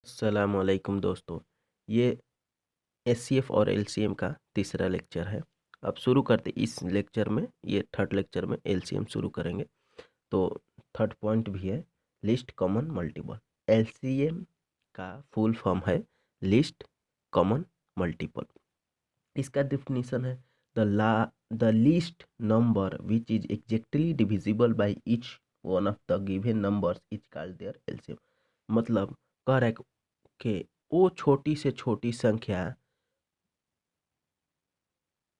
अस्सलामुअलैकुम दोस्तों। ये एचसीएफ और एलसीएम का तीसरा लेक्चर है। अब शुरू करते इस लेक्चर में, ये थर्ड लेक्चर में एलसीएम शुरू करेंगे। तो थर्ड पॉइंट भी है लिस्ट कॉमन मल्टीपल। एलसीएम का फुल फॉर्म है लिस्ट कॉमन मल्टीपल। इसका डेफिनेशन है the least number which is exactly divisible by each one of the given numbers is called their LCM. मतलब कह रहा है कि वो छोटी से छोटी संख्या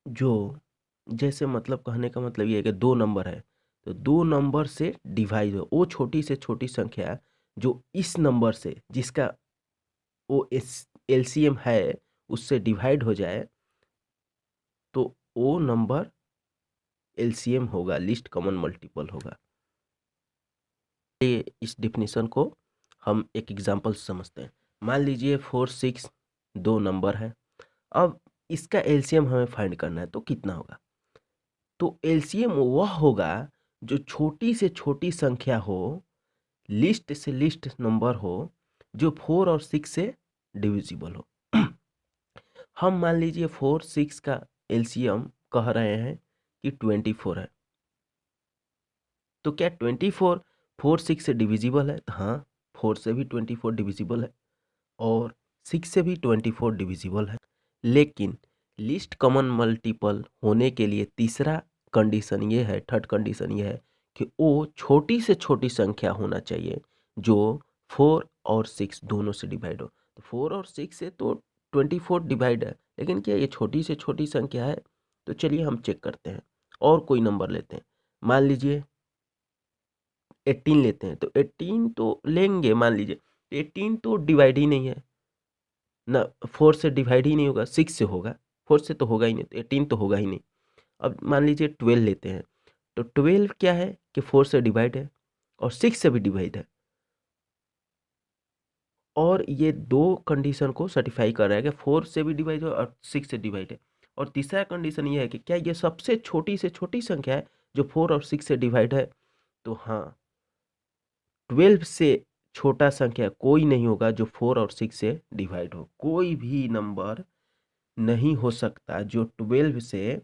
जो, जैसे मतलब कहने का मतलब ये है कि दो नंबर है तो दो नंबर से डिवाइड हो, वो छोटी से छोटी संख्या जो इस नंबर से जिसका वो एलसीएम है उससे डिवाइड हो जाए तो वो नंबर एलसीएम होगा, लिस्ट कॉमन मल्टीपल होगा। ये इस डिफिनीशन को हम एक एग्जांपल से समझते हैं। मान लीजिए 4 6 दो नंबर है। अब इसका एलसीएम हमें फाइंड करना है तो कितना होगा। तो एलसीएम वह होगा जो छोटी से छोटी संख्या हो, लिस्ट से लिस्ट नंबर हो, जो 4 और 6 से डिविजिबल हो। हम मान लीजिए 4 6 का एलसीएम कह रहे हैं कि 24 है। तो क्या 24 4 6 से डिविजिबल है? तो हाँ, 4 से भी 24 डिविजिबल है और 6 से भी 24 डिविजिबल है। लेकिन लिस्ट कॉमन मल्टीपल होने के लिए तीसरा कंडीशन ये है, थर्ड कंडीशन ये है कि वो छोटी से छोटी संख्या होना चाहिए जो 4 और 6 दोनों से डिवाइड हो। तो 4 और 6 से तो 24 डिवाइड है, लेकिन क्या ये छोटी से छोटी संख्या है? तो चलिए हम चेक करते हैं और कोई नंबर लेते हैं। मान लीजिए 18 लेते हैं। तो 18 तो लेंगे, मान लीजिए 18 तो डिवाइड ही नहीं है ना, 4 से डिवाइड ही नहीं होगा, 6 से होगा। 4 से तो होगा ही नहीं, तो 18 तो होगा ही नहीं। अब मान लीजिए 12 लेते हैं। तो 12 क्या है कि 4 से डिवाइड है और 6 से भी डिवाइड है, और ये दो कंडीशन को सर्टिफाई कर रहा है कि 4 से भी डिवाइड है और 6 से डिवाइड है। और तीसरा कंडीशन ये है कि क्या ये सबसे छोटी से छोटी संख्या है जो 4 और 6 से डिवाइड है? तो हाँ, 12 से छोटा संख्या कोई नहीं होगा जो 4 और 6 से डिवाइड हो। कोई भी नंबर नहीं हो सकता जो 12 से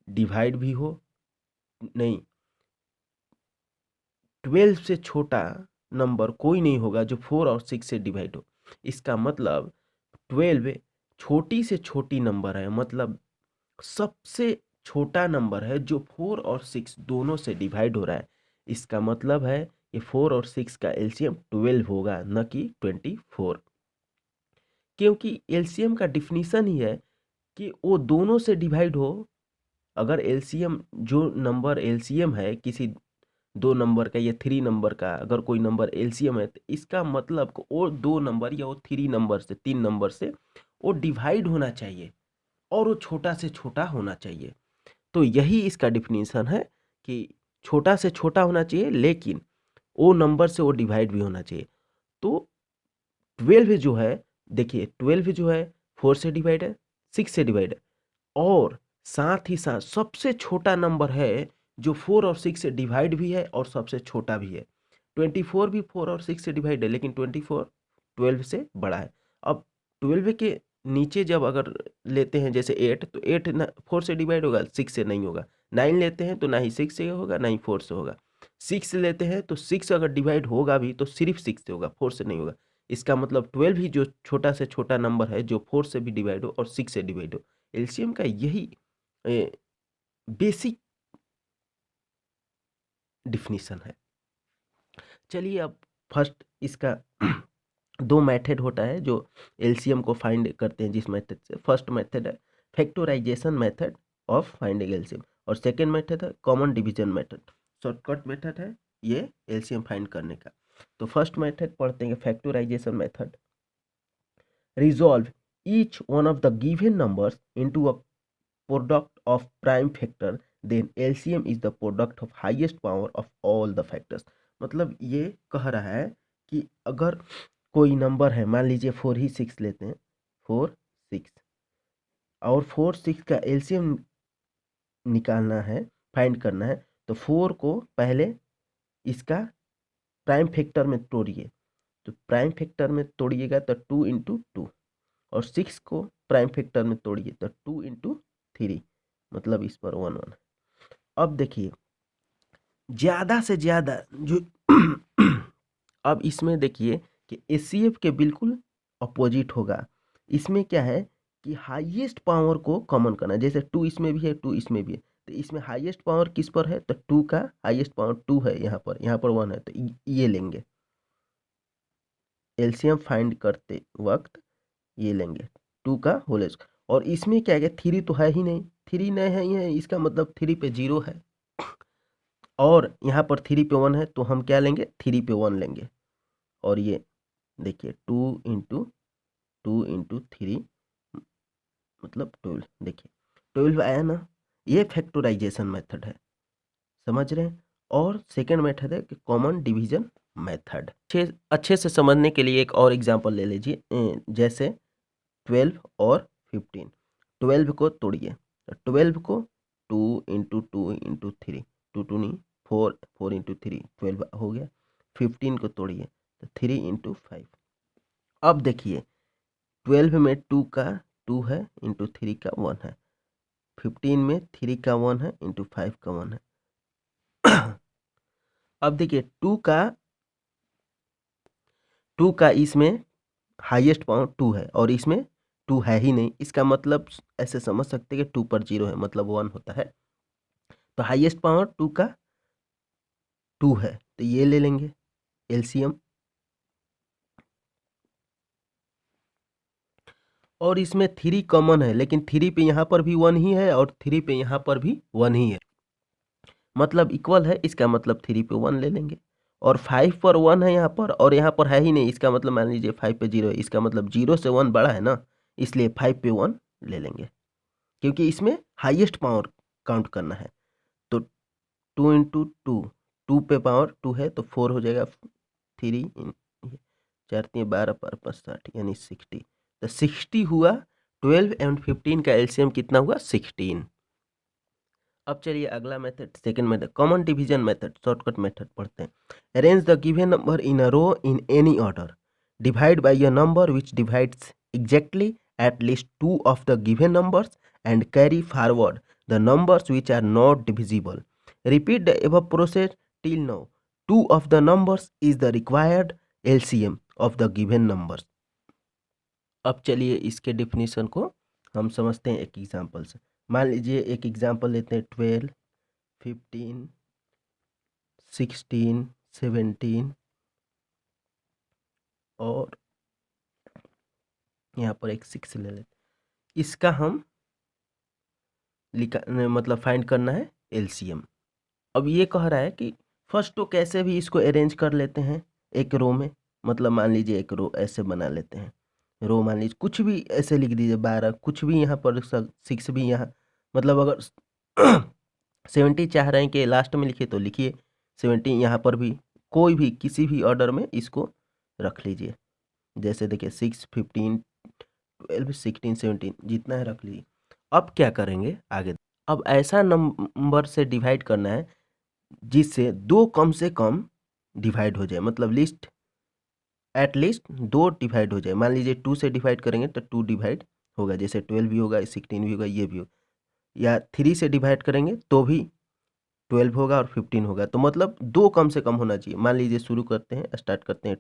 डिवाइड भी हो, नहीं, 12 से छोटा नंबर कोई नहीं होगा जो 4 और 6 से डिवाइड हो। इसका मतलब 12 छोटी से छोटी नंबर है, मतलब सबसे छोटा नंबर है जो 4 और 6 दोनों से डिवाइड हो रहा है। इसका मतलब है कि 4 और 6 का एलसीएम 12 होगा, न कि 24। क्योंकि एलसीएम का डिफिनीशन ही है कि वो दोनों से डिवाइड हो। अगर एलसीएम, जो नंबर एलसीएम है किसी दो नंबर का या थ्री नंबर का, अगर कोई नंबर एलसीएम है तो इसका मतलब को वो दो नंबर या वो थ्री नंबर से, तीन नंबर से वो डिवाइड होना चाहिए और वो छोटा से छोटा होना चाहिए। तो यही इसका डिफिनीशन है कि छोटा से छोटा होना चाहिए, लेकिन वो नंबर से वो डिवाइड भी होना चाहिए। तो 12 जो है, देखिए 12 जो है 4 से डिवाइड है, 6 से डिवाइड है, और साथ ही साथ सबसे छोटा नंबर है जो 4 और 6 से डिवाइड भी है और सबसे छोटा भी है। 24 भी 4 और 6 से डिवाइड है, लेकिन 24 12 से बड़ा है। अब 12 के नीचे जब अगर लेते हैं जैसे 8, तो 8 ना 4 से डिवाइड होगा, 6 से नहीं होगा। 9 लेते हैं तो ना ही 6 से होगा ना ही 4 से होगा। 6 लेते हैं तो 6 अगर डिवाइड होगा भी तो सिर्फ 6 से होगा, 4 से नहीं होगा। इसका मतलब 12 ही जो छोटा से छोटा नंबर है जो 4 से भी डिवाइड हो और 6 से डिवाइड हो। एलसीएम का यही बेसिक डिफिनीशन है। चलिए अब फर्स्ट इसका दो मेथड होता है जो एलसीएम को फाइंड करते हैं जिस मेथड से। फर्स्ट मेथड है factorisation method of finding LCM, और सेकेंड मेथड है common division method. Shortcut method है ये एलसीएम फाइंड करने का। तो फर्स्ट मेथड पढ़ते हैं factorisation method. Resolve each one of the given numbers into a product of prime factor, then LCM is the product of highest power of all the factors। मतलब ये कह रहा है कि अगर कोई नंबर है, मान लीजिए 4 ही 6 लेते हैं, 4 6, और 4 6 का एलसीएम निकालना है, फाइंड करना है, तो 4 को पहले इसका प्राइम फैक्टर में तोड़िए। तो प्राइम फैक्टर में तोड़िएगा तो 2 इंटू 2, और 6 को प्राइम फैक्टर में तोड़िए तो 2 इंटू 3, मतलब इस पर 1 1। अब देखिए ज़्यादा से ज़्यादा जो अब इसमें देखिए कि एचसीएफ के बिल्कुल अपोजिट होगा। इसमें क्या है कि हाईएस्ट पावर को कॉमन करना है, जैसे 2 इसमें भी है 2 इसमें भी है, तो इसमें हाईएस्ट पावर किस पर है, तो 2 का हाईएस्ट पावर 2 है, यहाँ पर 1 है, तो ये लेंगे एलसीएम फाइंड करते वक्त, ये लेंगे 2 का होल स्क्वायर। और इसमें क्या है, 3 तो है ही नहीं, 3 नहीं है, ये इसका मतलब 3 पे 0 है, और यहाँ पर 3 पे 1 है, तो हम क्या लेंगे 3 पे 1 लेंगे। और ये देखिए 2 इंटू 3 मतलब 12, देखिए 12 आया ना। ये फैक्टराइजेशन मेथड है, समझ रहे हैं। और सेकंड मेथड है कि कॉमन डिवीजन मेथड। अच्छे से समझने के लिए एक और एग्जांपल ले लीजिए, जैसे 12 और 15। 12 को तोड़िए, 12 को 2 इंटू 2 इंटू 3, 2 2 नहीं 4, 4 इंटू 3 12 हो गया। 15 को तोड़िए तो 3 इंटू 5। अब देखिए 12 में 2 का 2 है इंटू 3 का 1 है, 15 में 3 का 1 है इंटू 5 का 1 है। अब देखिए 2 का इसमें हाईएस्ट पावर 2 है, और इसमें 2 है ही नहीं, इसका मतलब ऐसे समझ सकते हैं कि 2 पर 0 है, मतलब 1 होता है। तो हाईएस्ट पावर 2 का 2 है, तो ये ले लेंगे एलसीएम। और इसमें 3 कॉमन है, लेकिन 3 पे यहाँ पर भी 1 ही है, और 3 पे यहाँ पर भी 1 ही है, मतलब इक्वल है, इसका मतलब 3 पे 1 ले लेंगे। और 5 पर 1 है यहाँ पर, और यहाँ पर है ही नहीं, इसका मतलब मान लीजिए 5 पे 0 है, इसका मतलब 0 से 1 बड़ा है ना, इसलिए 5 पे 1 ले लेंगे, क्योंकि इसमें हाईएस्ट पावर काउंट करना है। तो 2 इंटू 2, 2 पे पावर 2 है तो 4 हो जाएगा, 3 4 3 12 पर 5 60, यानी 60। तो 60 हुआ। 12 एंड 15 का एलसीएम कितना हुआ, 16। अब चलिए अगला method, second method common division method, shortcut method पढ़ते हैं। Arrange the given number in a row in any order, divide by a number which divides exactly at least 2 of the given numbers and carry forward the numbers which are not divisible. Repeat the above process till now. 2 of the numbers is the required LCM of the given numbers. अब चलिए इसके definition को हम समझते हैं एक example से। मान लीजिए एक एग्जांपल लेते हैं, 12 15 16 17 और यहाँ पर एक 6 ले लेते, इसका हम मतलब फाइंड करना है एलसीएम। अब ये कह रहा है कि फर्स्ट तो कैसे भी इसको अरेंज कर लेते हैं एक रो में, मतलब मान लीजिए एक रो ऐसे बना लेते हैं, रो मान लीजिए कुछ भी ऐसे लिख दीजिए 12, कुछ भी यहाँ पर 6 भी यहाँ, मतलब अगर 70 चाह रहे हैं कि लास्ट में लिखिए तो लिखिए 70, यहाँ पर भी कोई भी किसी भी ऑर्डर में इसको रख लीजिए, जैसे देखिए 6 15 12 16 17 जितना है रख लीजिए। अब क्या करेंगे आगे, अब ऐसा नंबर से डिवाइड करना है जिससे 2 कम से कम डिवाइड हो जाए, मतलब लिस्ट एटलीस्ट 2 डिवाइड हो जाए। मान लीजिए 2 से डिवाइड करेंगे तो 2 डिवाइड होगा, जैसे 12 भी होगा 16 भी होगा, ये भी होगा। या 3 से डिवाइड करेंगे तो भी 12 होगा और 15 होगा, तो मतलब 2 कम से कम होना चाहिए। मान लीजिए शुरू करते हैं, स्टार्ट करते हैं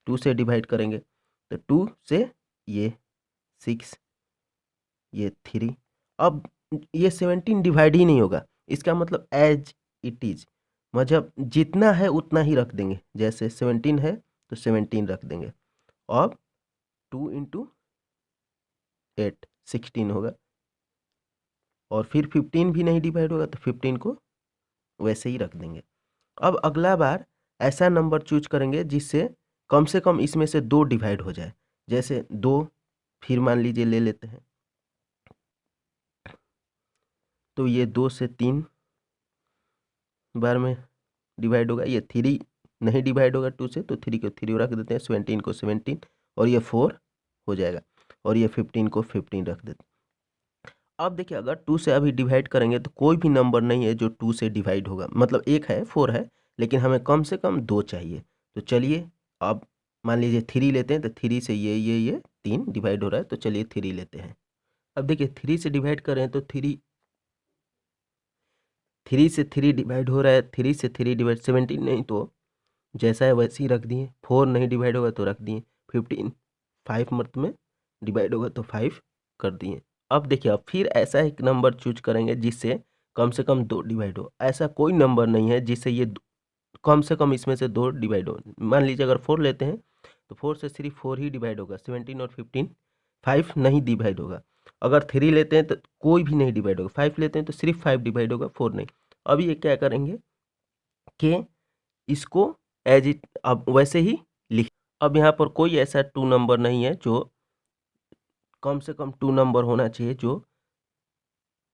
2 से डिवाइड करेंगे तो 2 से ये 6, ये 3। अब ये 17 डिवाइड ही नहीं होगा, इसका मतलब एज इट इज, मतलब जितना है उतना ही रख देंगे, जैसे 17 है तो 17 रख देंगे। अब 2 इंटू 8 16 होगा, और फिर 15 भी नहीं डिवाइड होगा तो 15 को वैसे ही रख देंगे। अब अगला बार ऐसा नंबर चूज करेंगे जिससे कम से कम इसमें से 2 डिवाइड हो जाए, जैसे 2 फिर मान लीजिए ले लेते हैं, तो ये 2 से 3 बार में डिवाइड होगा, ये 3 नहीं डिवाइड होगा 2 से, तो 3 को 3 रख देते हैं, 17 को 17, और ये 4 हो जाएगा, और ये 15 को 15 रख देते हैं। अब देखिए अगर 2 से अभी डिवाइड करेंगे तो कोई भी नंबर नहीं है जो 2 से डिवाइड होगा, मतलब एक है 4 है, लेकिन हमें कम से कम 2 चाहिए। तो चलिए अब मान लीजिए 3 लेते हैं तो 3 से ये 3 डिवाइड हो रहा है, तो चलिए 3 लेते हैं। अब देखिए 3 से डिवाइड कर रहे हैं तो 3 से 3 डिवाइड हो रहा है, 3 से 3 डिवाइड 17 नहीं तो जैसा है वैसे ही रख दिए। 4 नहीं डिवाइड होगा तो रख दिए। 15 5 मत में डिवाइड होगा तो 5 कर दिए। अब देखिए अब फिर ऐसा एक नंबर चूज करेंगे जिससे कम से कम 2 डिवाइड हो। ऐसा कोई नंबर नहीं है जिससे ये कम से कम इसमें से 2 डिवाइड हो। मान लीजिए अगर 4 लेते हैं तो 4 से सिर्फ 4 ही डिवाइड होगा। 17 और 15 5 नहीं डिवाइड होगा। अगर 3 लेते हैं तो कोई भी नहीं डिवाइड होगा। 5 लेते हैं तो सिर्फ 5 डिवाइड होगा, 4 नहीं। अब ये क्या करेंगे कि इसको एज इट अब वैसे ही लिख। अब यहाँ पर कोई ऐसा 2 नंबर नहीं है जो कम से कम 2 नंबर होना चाहिए जो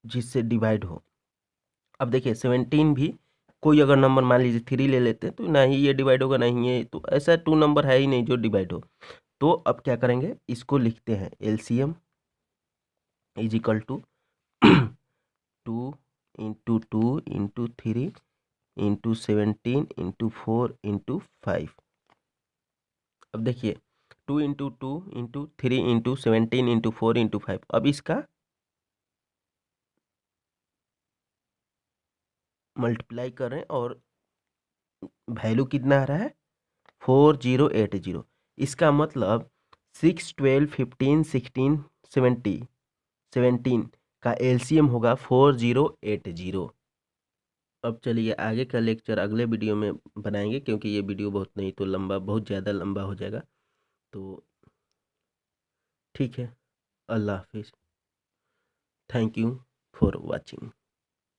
जिससे डिवाइड हो। अब देखिए 17 भी कोई अगर नंबर मान लीजिए 3 ले लेते हैं तो ना ही ये डिवाइड होगा ना ही ये, तो ऐसा 2 नंबर है ही नहीं जो डिवाइड हो। तो अब क्या करेंगे, इसको लिखते हैं LCM is equal to 2 into 2 into 3 into 17 into 4 into 5। अब देखिए 2 into 2 into 3 into 17 into 4 into 5। अब इसका मल्टीप्लाई करें और वैल्यू कितना आ रहा है 4080। इसका मतलब 6 12 15 16 17 का एलसीएम होगा 4080। अब चलिए आगे का लेक्चर अगले वीडियो में बनाएंगे, क्योंकि ये वीडियो बहुत नहीं तो लंबा, बहुत ज़्यादा लंबा हो जाएगा। तो ठीक है, अल्लाह हाफिज़। Thank you for watching.